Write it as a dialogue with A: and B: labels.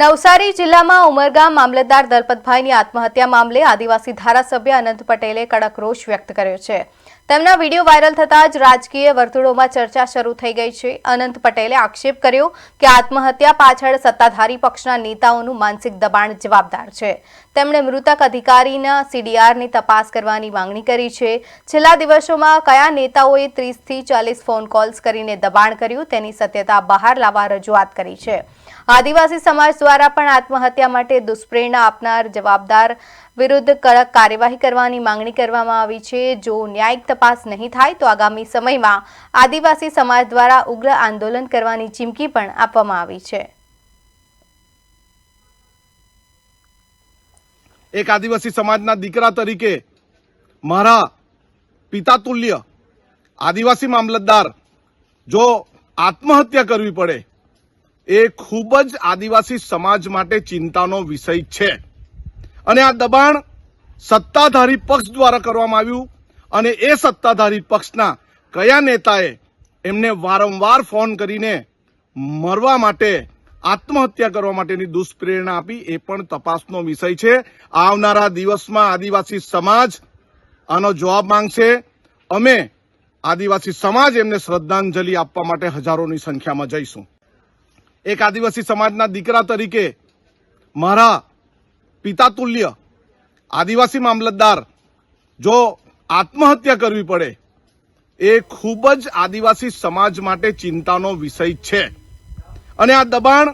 A: નવસારી જિલ્લામાં ઉમરગામ મામલતદાર દલપતભાઈની આત્મહત્યા મામલે આદિવાસી ધારાસભ્ય અનંત પટેલે કડક રોષ વ્યક્ત કર્યો છે। તેમના વિડીયો વાયરલ થતા જ રાજકીય વર્તુળોમાં ચર્ચા શરૂ થઈ ગઈ છે। અનંત પટેલે આક્ષેપ કર્યો કે આત્મહત્યા પાછળ સત્તાધારી પક્ષના નેતાઓનું માનસિક દબાણ જવાબદાર છે। તેમણે મૃતક અધિકારીના સીડીઆરની તપાસ કરવાની માંગણી કરી છે। છેલ્લા દિવસોમાં કયા નેતાઓએ 30 થી 40 ફોન કોલ્સ કરીને દબાણ કર્યું તેની સત્યતા બહાર લાવવા રજૂઆત કરી છે। આદિવાસી સમાજ દ્વારા પણ આત્મહત્યા માટે દુષ્પ્રેરણા આપનાર જવાબદાર વિરુદ્ધ કડક કાર્યવાહી કરવાની માંગણી કરવામાં આવી છે। જો ન્યાયિક તપાસ નહીં થાય તો આગામી સમયમાં આદિવાસી સમાજ દ્વારા ઉગ્ર આંદોલન કરવાની ચીમકી પણ આપવામાં આવી છે।
B: એક આદિવાસી સમાજના દીકરા તરીકે મારા પિતા તુલ્ય આદિવાસી મામલતદાર જો આત્મહત્યા કરવી પડે એ ખૂબ જ આદિવાસી સમાજ માટે ચિંતાનો વિષય છે અને આ દબાણ સત્તાધારી પક્ષ દ્વારા કરવામાં આવ્યું અને એ સત્તાધારી પક્ષના કયા નેતાએ એમને વારંવાર ફોન કરીને મરવા માટે આત્મહત્યા કરવા માટેની દુષ્પ્રેરણા આપી એ પણ તપાસનો વિષય છે। આવનારા દિવસમાં આદિવાસી સમાજ આનો જવાબ માંગશે। અમે આદિવાસી સમાજ એમને શ્રદ્ધાંજલિ આપવા માટે હજારોની સંખ્યામાં જઈશું। એક આદિવાસી સમાજના દીકરા તરીકે મારા પિતા તુલ્ય આદિવાસી મામલતદાર જો આત્મહત્યા કરવી પડે એ ખૂબ જ આદિવાસી સમાજ માટે ચિંતાનો વિષય છે અને આ દબાણ